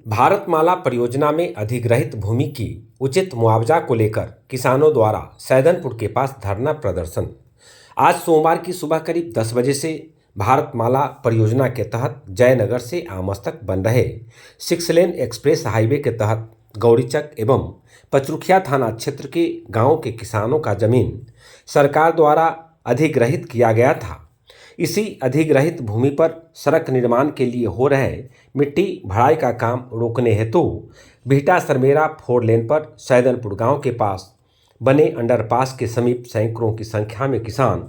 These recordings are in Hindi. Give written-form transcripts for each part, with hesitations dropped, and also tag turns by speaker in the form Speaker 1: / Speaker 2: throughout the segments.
Speaker 1: भारतमाला परियोजना में अधिग्रहित भूमि की उचित मुआवजा को लेकर किसानों द्वारा सैदनपुर के पास धरना प्रदर्शन। आज सोमवार की सुबह करीब 10 बजे से भारतमाला परियोजना के तहत जयनगर से आमस्तक बन रहे 6 लेन एक्सप्रेस हाईवे के तहत गौरीचक एवं पचरुखिया थाना क्षेत्र के गांवों के किसानों का जमीन सरकार द्वारा अधिग्रहित किया गया था। इसी अधिग्रहित भूमि पर सड़क निर्माण के लिए हो रहे मिट्टी भराई का काम रोकने हेतु बिहटा सरमेरा 4 लेन पर सैदनपुर गांव के पास बने अंडरपास के समीप सैकड़ों की संख्या में किसान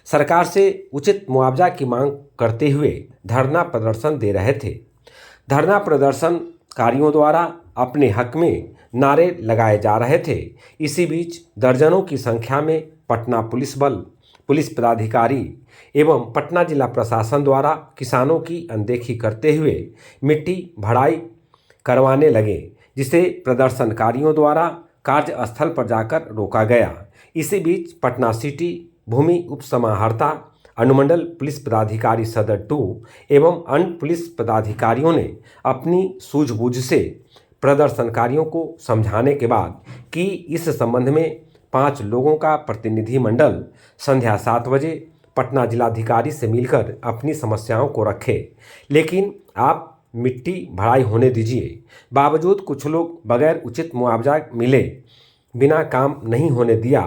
Speaker 1: सरकार से उचित मुआवजा की मांग करते हुए धरना प्रदर्शन दे रहे थे। धरना प्रदर्शनकारियों द्वारा अपने हक में नारे लगाए जा रहे थे। इसी बीच दर्जनों की संख्या में पटना पुलिस बल, पुलिस पदाधिकारी एवं पटना जिला प्रशासन द्वारा किसानों की अनदेखी करते हुए मिट्टी भराई करवाने लगे, जिसे प्रदर्शनकारियों द्वारा कार्यस्थल पर जाकर रोका गया। इसी बीच पटना सिटी भूमि उप समाहर्ता, अनुमंडल पुलिस पदाधिकारी सदर 2 एवं अन्य पुलिस पदाधिकारियों ने अपनी सूझबूझ से प्रदर्शनकारियों को समझाने के बाद कि इस संबंध में 5 लोगों का प्रतिनिधि मंडल संध्या 7 बजे पटना जिलाधिकारी से मिलकर अपनी समस्याओं को रखे, लेकिन आप मिट्टी भराई होने दीजिए। बावजूद कुछ लोग बगैर उचित मुआवजा मिले बिना काम नहीं होने दिया,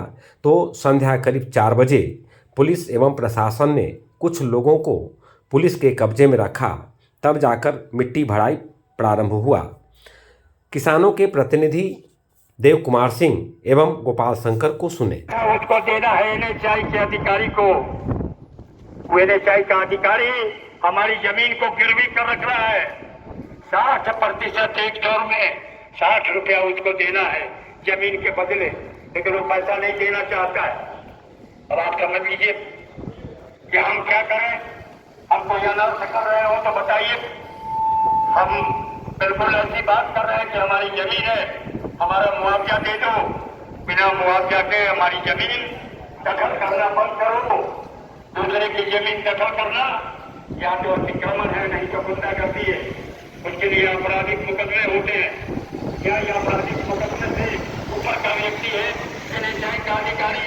Speaker 1: तो संध्या करीब 4 बजे पुलिस एवं प्रशासन ने कुछ लोगों को पुलिस के कब्जे में रखा, तब जाकर मिट्टी भराई प्रारंभ हुआ। किसानों के प्रतिनिधि देव कुमार सिंह एवं गोपाल शंकर को सुने।
Speaker 2: उसको देना है एनएचआई के अधिकारी को। वो एनएचआई का अधिकारी हमारी जमीन को गिरवी कर रख रहा है। 60% एक दौर में 60 रुपया उसको देना है जमीन के बदले, लेकिन वो पैसा नहीं देना चाहता है। अब आप समझ लीजिए कि हम क्या करें। हमको यह अनर्थ कर रहे हो तो बताइए। हम बिल्कुल ऐसी बात कर रहे हैं कि हमारी जमीन है, हमारा मुआवजा दे दो। बिना मुआवजा के हमारी जमीन दखल करना बंद करो। दूसरे की जमीन दखल करना या तो अतिक्रमण है, नहीं तो गुंडागर्दी है। उसके लिए आपराधिक मुकदमे होते हैं। क्या यह आपराधिक मुकदमे से ऊपर का व्यक्ति है एनएचआई का अधिकारी?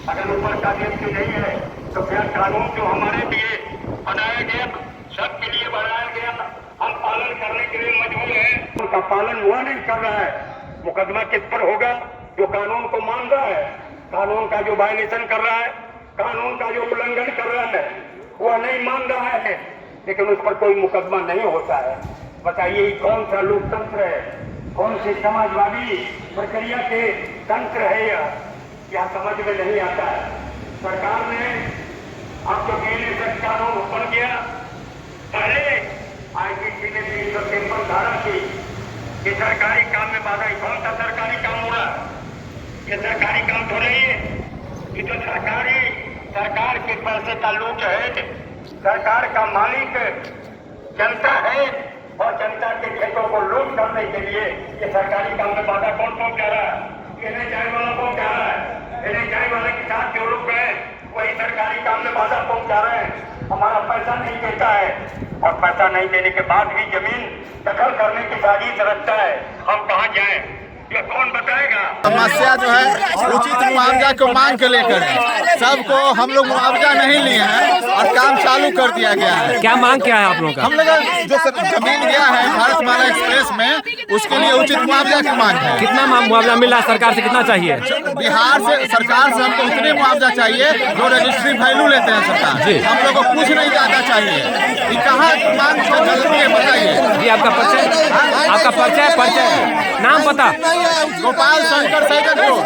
Speaker 2: अगर ऊपर का व्यक्ति नहीं है तो क्या कानून जो हमारे लिए बनाया गया, सबके लिए बनाया गया, हम पालन करने के लिए मजबूर हैं, उनका पालन वह नहीं कर रहा है। मुकदमा किस पर होगा? जो कानून को मान रहा है, कानून का जो वायलेशन कर रहा है, कानून का जो उल्लंघन कर रहा है, वह नहीं मान रहा है, लेकिन उस पर कोई मुकदमा नहीं होता है। बताइए कौन सा लोकतंत्र है, कौन सी समाजवादी प्रक्रिया के तंत्र है? यह समझ में नहीं आता है। सरकार ने अब तो पीएनए कानून बन गया, पहले आईपीसी ने 353 धारा की कि सरकारी काम में बाधा। कौन सा सरकारी काम हो रहा है? ये सरकारी काम हो रही है? ये तो सरकार के पैसे का लूट है। सरकार का मालिक जनता है और जनता के खेतों को लूट करने के लिए ये सरकारी काम में बाधा कौन पहुंचा रहा है? एनएचआई वाला पहुंचा रहा है। एनएचआई वाले के साथ जो लोग गए वही सरकारी काम में बाधा पहुंचा रहे हैं। हमारा पैसा नहीं देता है और पैसा नहीं देने के बाद भी जमीन दखल करने की साजिश रखता है। हम कहाँ जाएं? ये कौन बताएगा?
Speaker 3: समस्या जो है उचित मुआवजा को मांग के लेकर है। सबको हम लोग मुआवजा नहीं लिए हैं और काम चालू कर दिया गया है।
Speaker 4: क्या मांग क्या है आप लोगों का?
Speaker 3: हम लोग जो जमीन गया है भारतमाला एक्सप्रेस में, उसके लिए उचित मुआवजा की मांग है।
Speaker 4: कितना मुआवजा मिल रहा है? सरकार से कितना चाहिए?
Speaker 3: बिहार से सरकार से हमको उतने मुआवजा चाहिए जो रजिस्ट्री वैल्यू लेते हैं सरकार जी। हम लोग को कुछ नहीं ज्यादा चाहिए। ये कहाँ मांग चलती है बताइए
Speaker 4: जी। आपका परिचय नाम पता?
Speaker 3: गोपाल शंकर सैदनपुर।